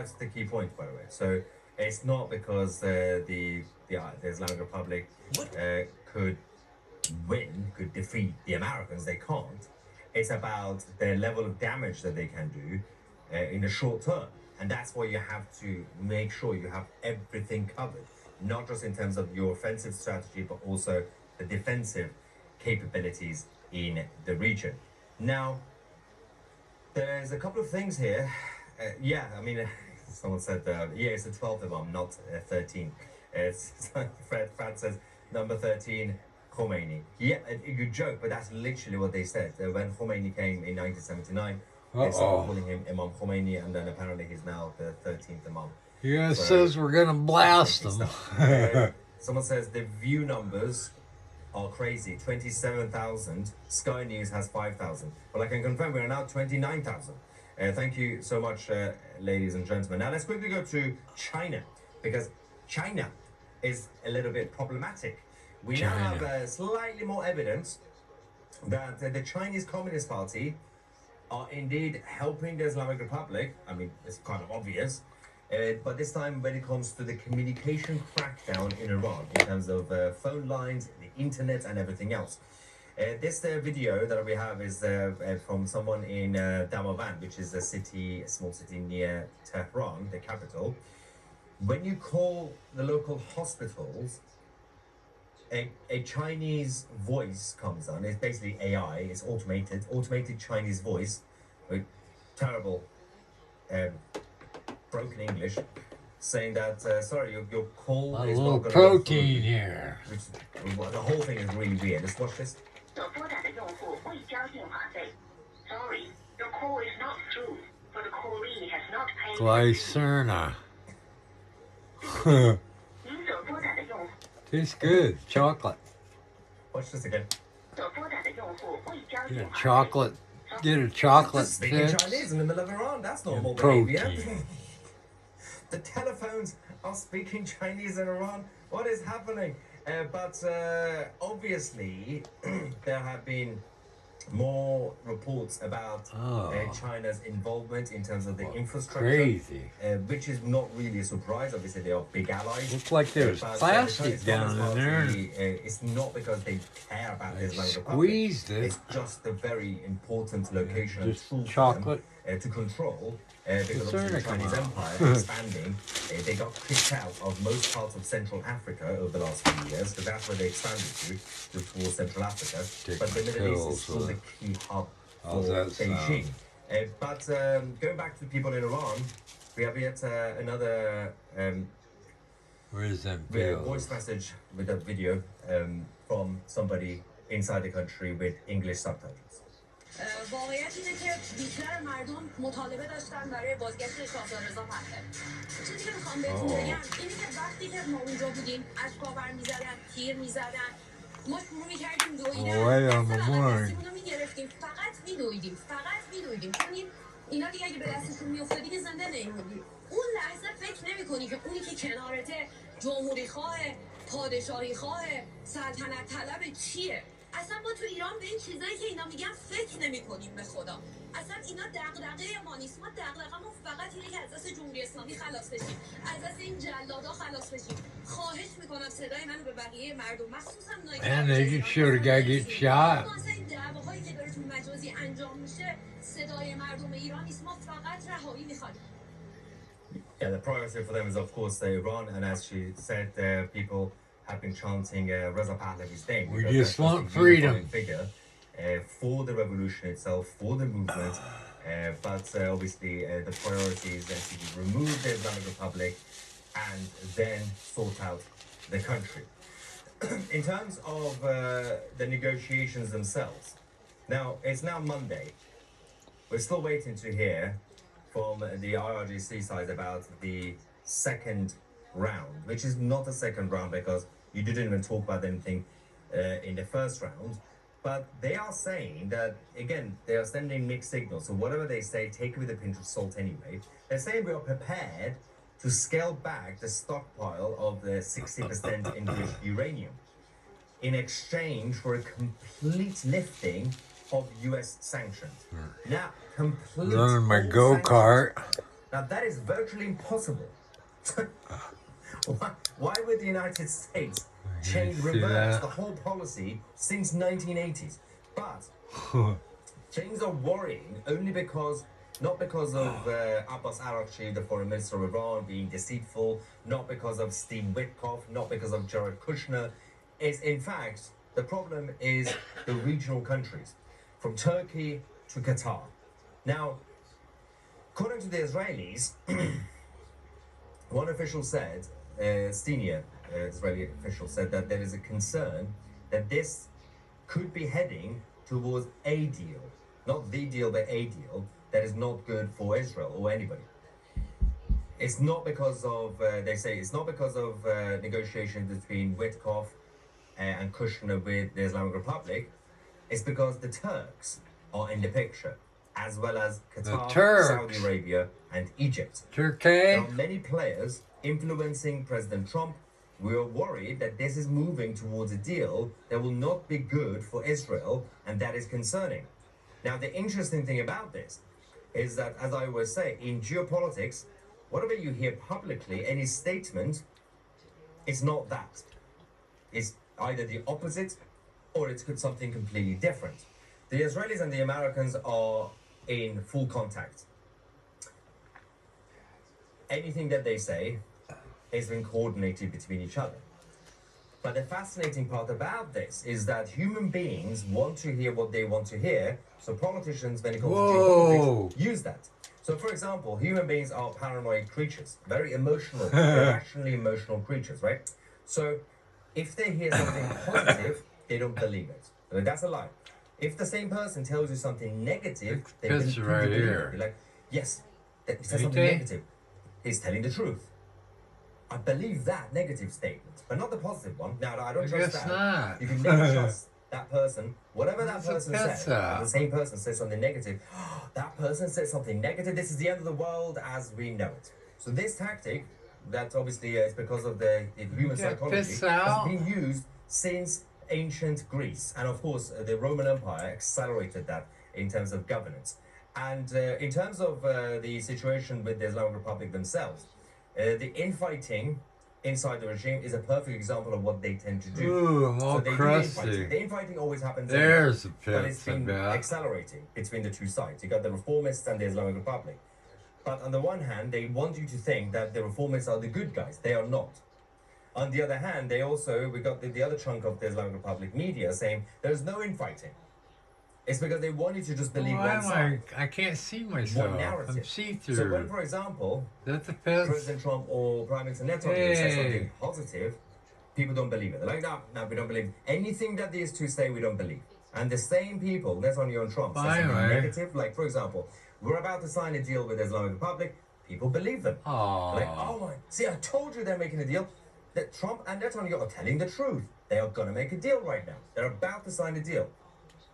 That's the key point, by the way. So it's not because the Islamic Republic could could defeat the Americans. They can't. It's about the level of damage that they can do in the short term, and that's why you have to make sure you have everything covered, not just in terms of your offensive strategy, but also the defensive capabilities in the region. Now, there's a couple of things here. Yeah, I mean, someone said, yeah, it's the 12th of Imam, not 13. It's Fred says number 13, Khomeini. Yeah, a good joke, but that's literally what they said. When Khomeini came in 1979, they started calling him Imam Khomeini, and then apparently he's now the 13th Imam. Yeah, it says we're going to blast them. Someone says the view numbers are crazy. 27,000. Sky News has 5,000. Well, I can confirm we are now 29,000. Thank you so much, ladies and gentlemen. Now let's quickly go to China, because China is a little bit problematic. We now have slightly more evidence that the Chinese Communist Party are indeed helping the Islamic Republic. I mean, it's kind of obvious. But this time when it comes to the communication crackdown in Iran, in terms of phone lines, the internet, and everything else. This video that we have is from someone in Damavand, which is a small city near Tehran, the capital. When you call the local hospitals, a Chinese voice comes on. It's basically AI. It's automated Chinese voice with terrible broken English, saying that sorry, your call a is little not going protein here. The whole thing is really weird. Let's watch this. Sorry, your call is not through, but the callee has not paid. Glycerna. Tastes good. Chocolate. Watch this again. Get a chocolate. Get a chocolate Speaking fix. Chinese in the middle of Iran, that's normal Protein. behavior. The telephones are speaking Chinese in Iran. What is happening? But obviously, there have been more reports about China's involvement in terms of the infrastructure. Crazy. Which is not really a surprise. Obviously, they are big allies. Looks like there's But, plastic the Chinese down in Communist there. Party, it's not because they care about the Islamic Republic. Squeezed it. It's just a very important location and Just tool for chocolate. them, to control. Because obviously the Chinese empire expanding, they got kicked out of most parts of Central Africa over the last few years, because that's where they expanded towards Central Africa. But the Middle East is still the key hub for Beijing. But going back to the people in Iran, we have yet another Where's them voice message with a video from somebody inside the country with English subtitles. واقعیت اینه که بیشتر مردم مطالبه داشتن برای بازگشت شاهزاده رضا پهلوی. چیزی که میخوام بهتون بگم اینه که وقتی که ما اونجا بودیم اشکاور میزدن، تیر میزدن، ما شروع میکردیم دویدن، اونو میگرفتیم، فقط میدویدیم چون اینا دیگه اگه به دستشون میافتادی که زنده نمیموندی. اون لحظه فکر نمیکنی که اونی که کنارته جمهوری خواه، پادشاهی خواه، سلطنت طلب چیه؟ اصلا ما تو ایران به این چیزایی که اینا میگن فکر نمی‌کنیم به خدا. اصلا اینا دغدغه ما نیست. ما دغدغه‌مون فقط اینه که از دست جمهوری اسلامی خلاص بشیم. از دست این جلادا خلاص بشیم. خواهش می‌کنم صدای منو به بقیه مردم مخصوصا And they sure to get shot. اصلا این دعواهایی که داره تو مجازی انجام میشه صدای مردم ایران نیست. ما فقط رهایی می‌خوایم. Yeah, the priority for them is of course Iran, and as she said, people have been chanting Reza Pahlavi's name. We just want freedom. Figure for the revolution itself, for the movement, but obviously the priority is that to remove the Islamic Republic and then sort out the country. In terms of the negotiations themselves, now it's now Monday. We're still waiting to hear from the IRGC side about the second round, which is not a second round because you didn't even talk about anything in the first round. But they are saying that, again, they are sending mixed signals. So whatever they say, take it with a pinch of salt anyway. They're saying we are prepared to scale back the stockpile of the 60% enriched uranium in exchange for a complete lifting of US sanctions. Now, complete Running my go-kart. Now that is virtually impossible. Why would the United States reverse that. the whole policy since 1980s? But things are worrying only because, not because of Abbas Araghchi, the foreign minister of Iran, being deceitful, not because of Steve Witkoff, not because of Jared Kushner. It's, in fact, the problem is the regional countries, from Turkey to Qatar. Now, according to the Israelis, one official said, senior Israeli official said that there is a concern that this could be heading towards a deal, not the deal, but a deal that is not good for Israel or anybody. It's not because of, they say, it's not because of negotiations between Witkoff and Kushner with the Islamic Republic. It's because the Turks are in the picture, as well as Qatar, Turks. Saudi Arabia, and Egypt. Turkey. There are many players influencing President Trump. We are worried that this is moving towards a deal that will not be good for Israel, and that is concerning. Now, the interesting thing about this is that, as I always say, in geopolitics, whatever you hear publicly, any statement, it's not that. It's either the opposite or it's something completely different. The Israelis and the Americans are in full contact. Anything that they say is being coordinated between each other. But the fascinating part about this is that human beings want to hear what they want to hear, so politicians, when it comes to geopolitics, use that. So, for example, human beings are paranoid creatures, very emotional, irrationally emotional creatures, right? So, if they hear something positive, they don't believe it. I mean, that's a lie. If the same person tells you something negative, they Picture believe right it. here. You're like, yes, he said Ain't something they? negative. He's telling the truth. I believe that negative statement, but not the positive one. Now, I don't I trust guess that. not. You can never trust that person. Whatever that It's a person says, pizza. if the same person says something negative, that person said something negative, this is the end of the world as we know it. So this tactic, that obviously is because of the human Get psychology, pissed has out. been used since ancient Greece. And of course, the Roman Empire accelerated that in terms of governance. And in terms of the situation with the Islamic Republic themselves, the infighting inside the regime is a perfect example of what they tend to do. Ooh, I'm all so they do crusty. infighting. The infighting always happens There's the but it's pizza, been bet. accelerating between the two sides. You got the reformists and the Islamic Republic. But on the one hand, they want you to think that the reformists are the good guys. They are not. On the other hand, we got the other chunk of the Islamic Republic media saying there's no infighting. It's because they want you to just believe Why one am side, I can't see one myself. narrative. I'm see-through. So when, for example, That's the pizza. President Trump or Prime Minister Netanyahu says something positive, people don't believe it. They're like, no, we don't believe anything that these two say. We don't believe. And the same people, Netanyahu and Trump, say something Anyway. negative. Like, for example, we're about to sign a deal with the Islamic Republic. People believe them. Aww. Like, oh my, see, I told you they're making a deal. That Trump and Netanyahu are telling the truth. They are gonna make a deal right now. They're about to sign a deal,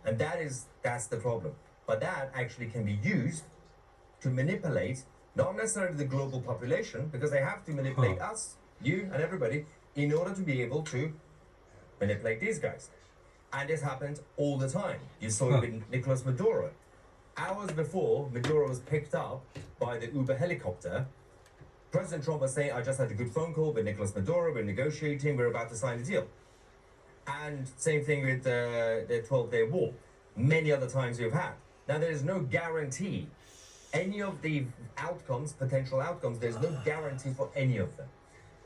and that's the problem. But that actually can be used to manipulate not necessarily the global population, because they have to manipulate us, you, and everybody in order to be able to manipulate these guys. And this happens all the time. You saw it with Nicolas Maduro. Hours before Maduro was picked up by the Uber helicopter, President Trump was saying, I just had a good phone call with Nicolas Maduro, we're negotiating, we're about to sign a deal. And same thing with the 12-day war. Many other times we've had. Now, there is no guarantee. Any of the outcomes, potential outcomes, there's no guarantee for any of them.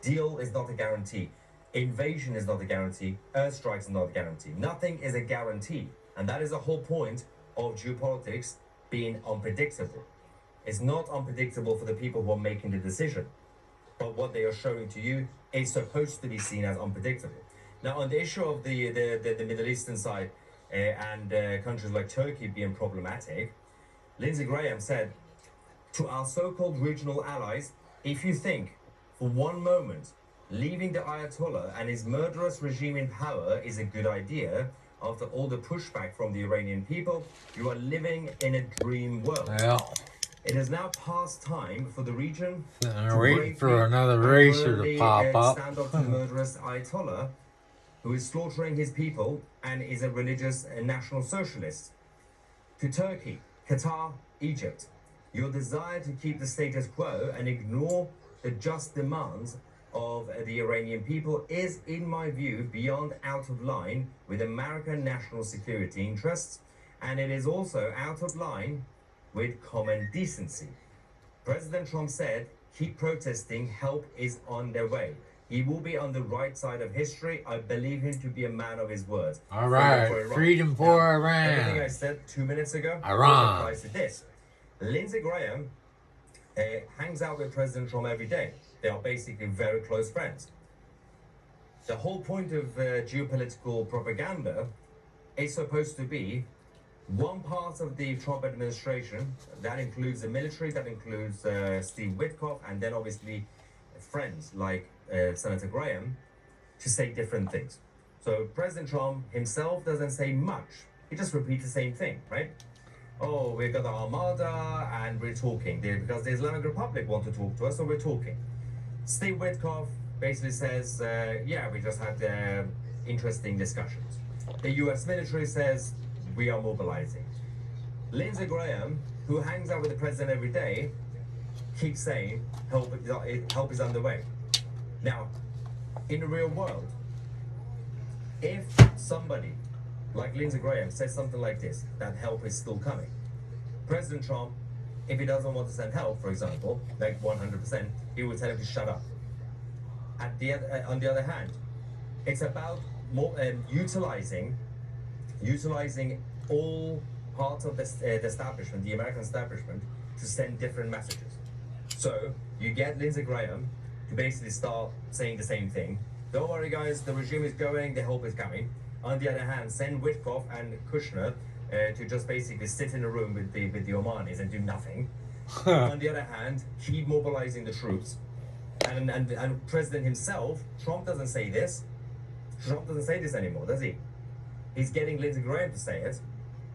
Deal is not a guarantee. Invasion is not a guarantee. Airstrikes are not a guarantee. Nothing is a guarantee. And that is the whole point of geopolitics being unpredictable. It's not unpredictable for the people who are making the decision. But what they are showing to you is supposed to be seen as unpredictable. Now, on the issue of the Middle Eastern side and countries like Turkey being problematic, Lindsey Graham said, to our so-called regional allies, if you think for one moment leaving the Ayatollah and his murderous regime in power is a good idea, after all the pushback from the Iranian people, you are living in a dream world. Well, It is now past time for the region sitting to there waiting bravely for another and racer to boldly, pop up. stand up to the murderous Ayatollah, who is slaughtering his people and is a religious and national socialist. To Turkey, Qatar, Egypt, Your desire to keep the status quo and ignore the just demands of the Iranian people is, in my view, beyond out of line with American national security interests, and it is also out of line with common decency. President Trump said, keep protesting, help is on their way. He will be on the right side of history. I believe him to be a man of his words. All right, freedom for Everything I Iran. said 2 minutes ago Iran. applies to this. Lindsey Graham hangs out with President Trump every day. They are basically very close friends. The whole point of geopolitical propaganda is supposed to be one part of the Trump administration, that includes the military, that includes Steve Witkoff, and then obviously friends like Senator Graham, to say different things. So President Trump himself doesn't say much. He just repeats the same thing, right? Oh, we've got the Armada and we're talking because the Islamic Republic want to talk to us, so we're talking. Steve Witkoff basically says, yeah, we just had interesting discussions. The US military says, we are mobilizing. Lindsey Graham, who hangs out with the president every day, keeps saying, help is underway. Now, in the real world, if somebody like Lindsey Graham says something like this, that help is still coming, President Trump, if he doesn't want to send help, for example, like 100%, he would tell him to shut up. On the other hand, it's about more, utilizing all parts of the establishment, the American establishment, to send different messages. So you get Lindsey Graham to basically start saying the same thing. Don't worry, guys, the regime is going, the help is coming. On the other hand, send Witkoff and Kushner to just basically sit in a room with the Omanis and do nothing. On the other hand, keep mobilizing the troops. And President himself, Trump doesn't say this. Trump doesn't say this anymore, does he? He's getting Lindsey Graham to say it,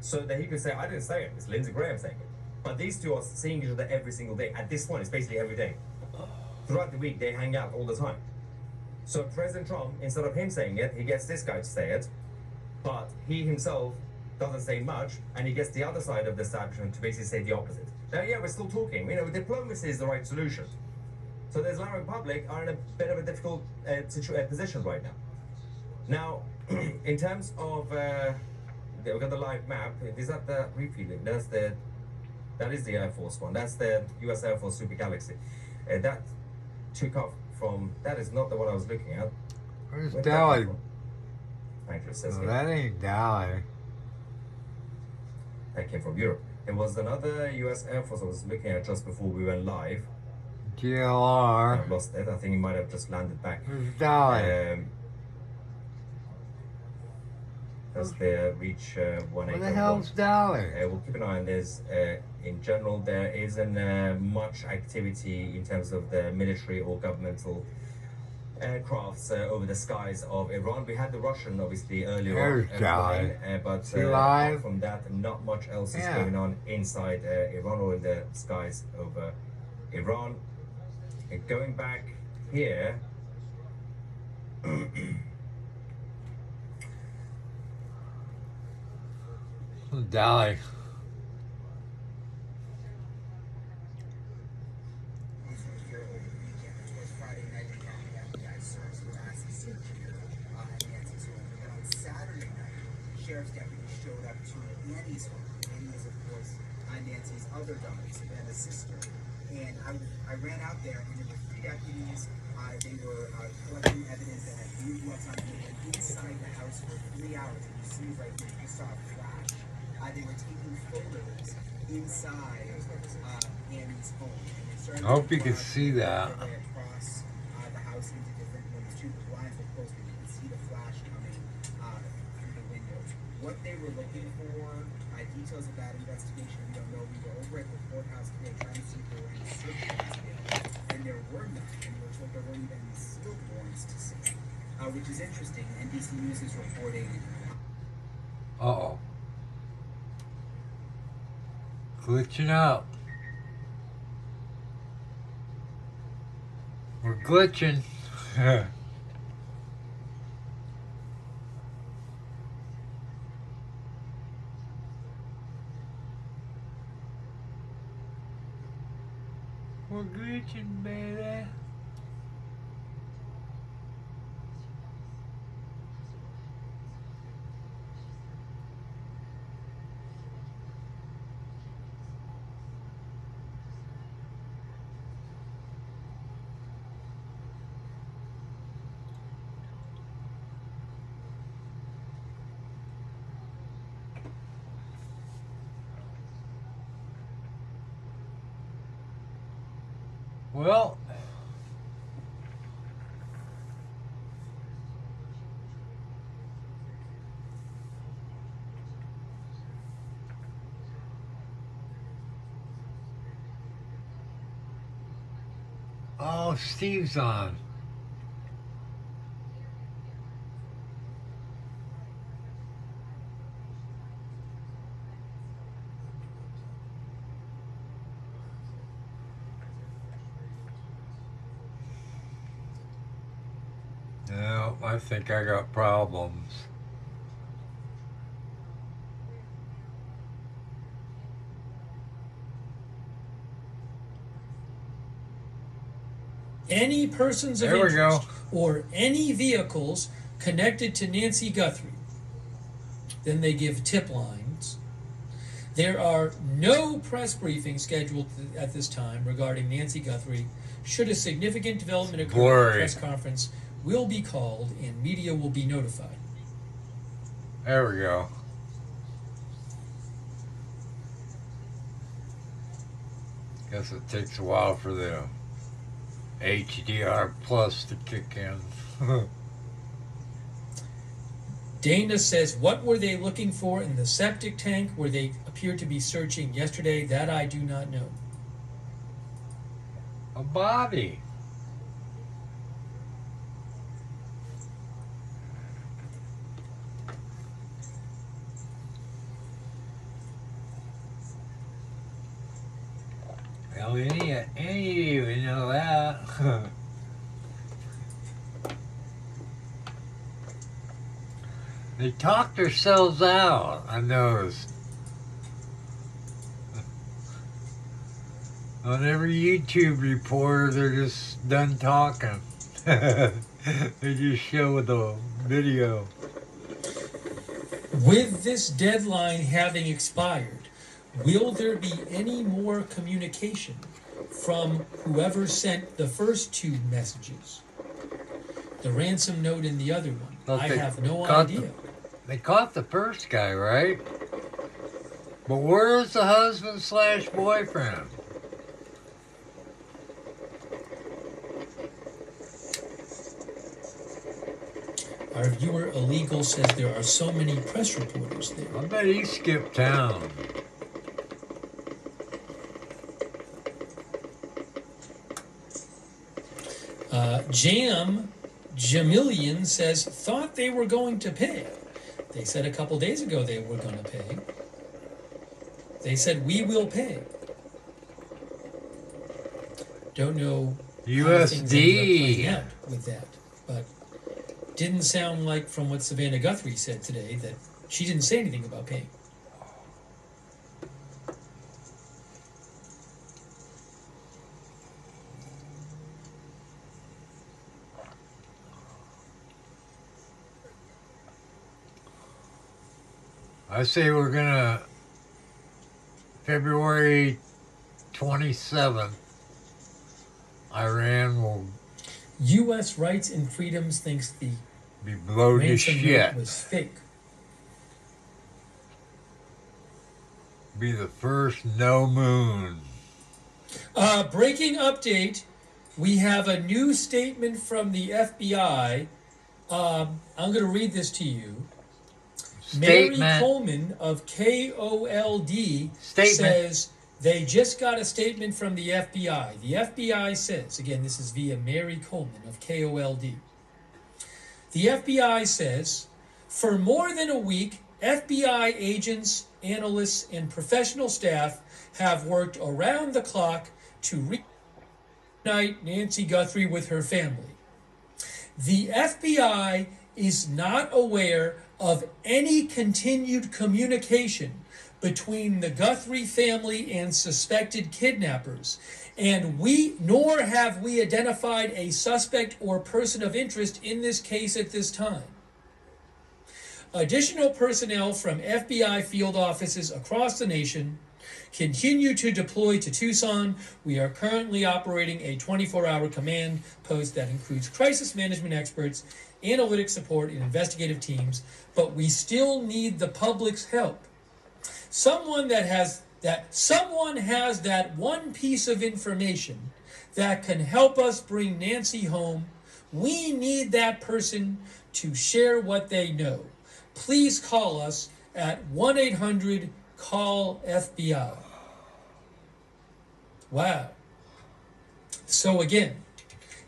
so that he could say, I didn't say it, it's Lindsey Graham saying it. But these two are seeing each other every single day. At this point, it's basically every day. Throughout the week, they hang out all the time. So President Trump, instead of him saying it, he gets this guy to say it, but he himself doesn't say much, and he gets the other side of the establishment to basically say the opposite. Now, yeah, we're still talking. You know, diplomacy is the right solution. So the Islamic Republic are in a bit of a difficult position right now. Now, in terms of, we've got the live map. Is that the refueling? That is the Air Force one. That's the US Air Force Super Galaxy. That took off from, that is not the one I was looking at. Where's Where did that come Delhi? from? Thank you, it says Oh, here. that ain't Delhi. That came from Europe. It was another US Air Force I was looking at just before we went live. GLR. I lost it. I think it might have just landed back. Where's Delhi? That's the Reach 181. Where the hell's Delhi? We'll keep an eye on this. In general, there isn't much activity in terms of the military or governmental aircrafts over the skies of Iran. We had the Russian, obviously, earlier There's Delhi. but See apart live? from that, not much else is Yeah. going on inside Iran or in the skies over Iran. Going back here, Delhi. Saturday night, sheriff's deputies showed up to Annie's home. Annie is, of course, Nancy's other daughter, Savannah's sister. And I ran out there, and there were three deputies. They were collecting evidence that had moved what's on the inside the house for 3 hours. And you see right here, you saw a flash. They were taking photos inside Annie's home. And it started I hope you to can flash see that. their way across the house into different rooms too. The blinds were closed, but you could see the flash coming through the windows. What they were looking for, details of that investigation, we don't know. We were over at the courthouse today trying to see if there were any search warrants available, and there were none. And we were told there weren't even sealed warrants to see, which is interesting. NBC News is reporting. Uh-oh. Glitching out. We're glitching. We're glitching, baby. Well, oh, Steve's on. No, I think I got problems. Any persons of There we go. interest or any vehicles connected to Nancy Guthrie. Then they give tip lines. There are no press briefings scheduled at this time regarding Nancy Guthrie. Should a significant development occur, a Blurry. press conference will be called and media will be notified. There we go. Guess it takes a while for the HDR Plus to kick in. Dana says, what were they looking for in the septic tank where they appeared to be searching yesterday? That I do not know. A body. Well, any of you know that. They talk themselves out, I noticed. On every YouTube reporter, they're just done talking. They just show the video. With this deadline having expired, will there be any more communication from whoever sent the first two messages? The ransom note and the other one. Well, I they have no caught idea. They caught the first guy, right? But where's the husband / boyfriend? Our viewer Illegal says there are so many press reporters there. I bet he skipped town. Jamilian says, thought they were going to pay. They said a couple days ago they were going to pay. They said, we will pay. Don't know how things ended up playing USD. out with that. But didn't sound like from what Savannah Guthrie said today that she didn't say anything about paying. I say we're gonna February 27th. Iran will U.S. Rights and Freedoms thinks the be blown to ransom shit. note was fake. Be the first no moon. Breaking update. We have a new statement from the FBI. I'm going to read this to you. Mary Statement. Coleman of KOLD Statement. says they just got a statement from the FBI. The FBI says, again, this is via Mary Coleman of KOLD. The FBI says, for more than a week, FBI agents, analysts, and professional staff have worked around the clock to reunite Nancy Guthrie with her family. The FBI is not aware of any continued communication between the Guthrie family and suspected kidnappers, and nor have we identified a suspect or person of interest in this case at this time. Additional personnel from FBI field offices across the nation continue to deploy to Tucson. We are currently operating a 24-hour command post that includes crisis management experts, analytic support, and investigative teams, but we still need the public's help. Someone has that one piece of information that can help us bring Nancy home. We need that person to share what they know. Please call us at 1-800-CALL-FBI. Wow. So again,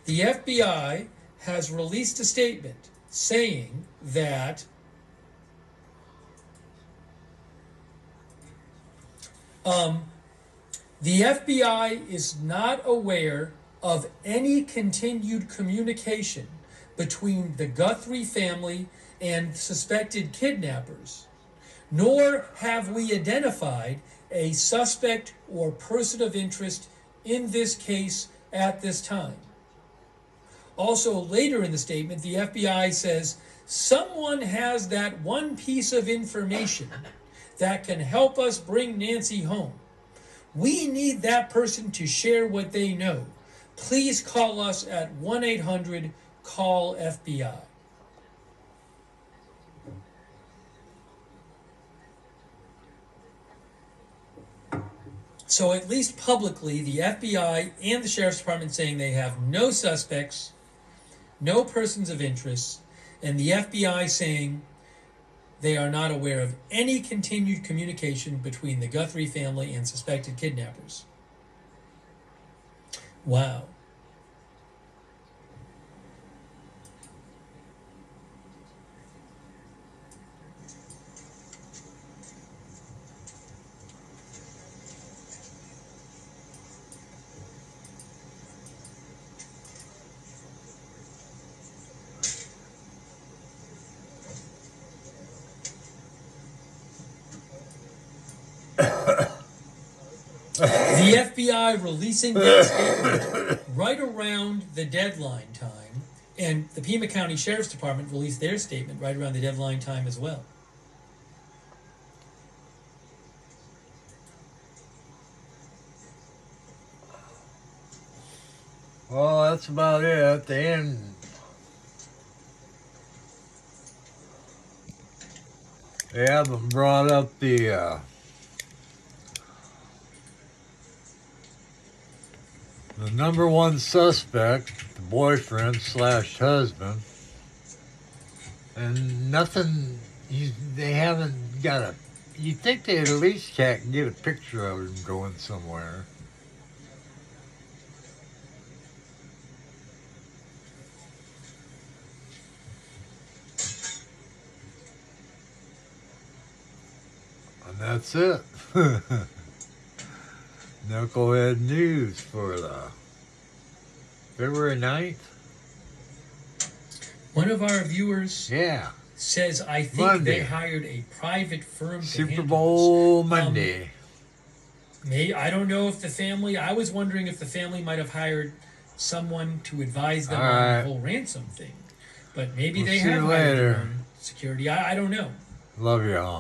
the FBI has released a statement saying that the FBI is not aware of any continued communication between the Guthrie family and suspected kidnappers, nor have we identified a suspect or person of interest in this case at this time. Also, later in the statement, the FBI says, someone has that one piece of information that can help us bring Nancy home. We need that person to share what they know. Please call us at 1-800-CALL-FBI. So at least publicly, the FBI and the Sheriff's Department saying they have no suspects, no persons of interest, and the FBI saying they are not aware of any continued communication between the Guthrie family and suspected kidnappers. Wow. The FBI releasing that statement right around the deadline time, and the Pima County Sheriff's Department released their statement right around the deadline time as well. Well, that's about it at the end. They haven't brought up the number one suspect, the boyfriend / husband, and nothing. They haven't got a. You think they at least can get a picture of him going somewhere? And that's it. Knucklehead News for the February 9th. One of our viewers Yeah. says, I think Monday. they hired a private firm to Super handle Bowl this. Monday. I don't know if the family, I was wondering if the family might have hired someone to advise them All on right. the whole ransom thing. But maybe We'll they see you have hired their later. own security. I don't know. Love y'all.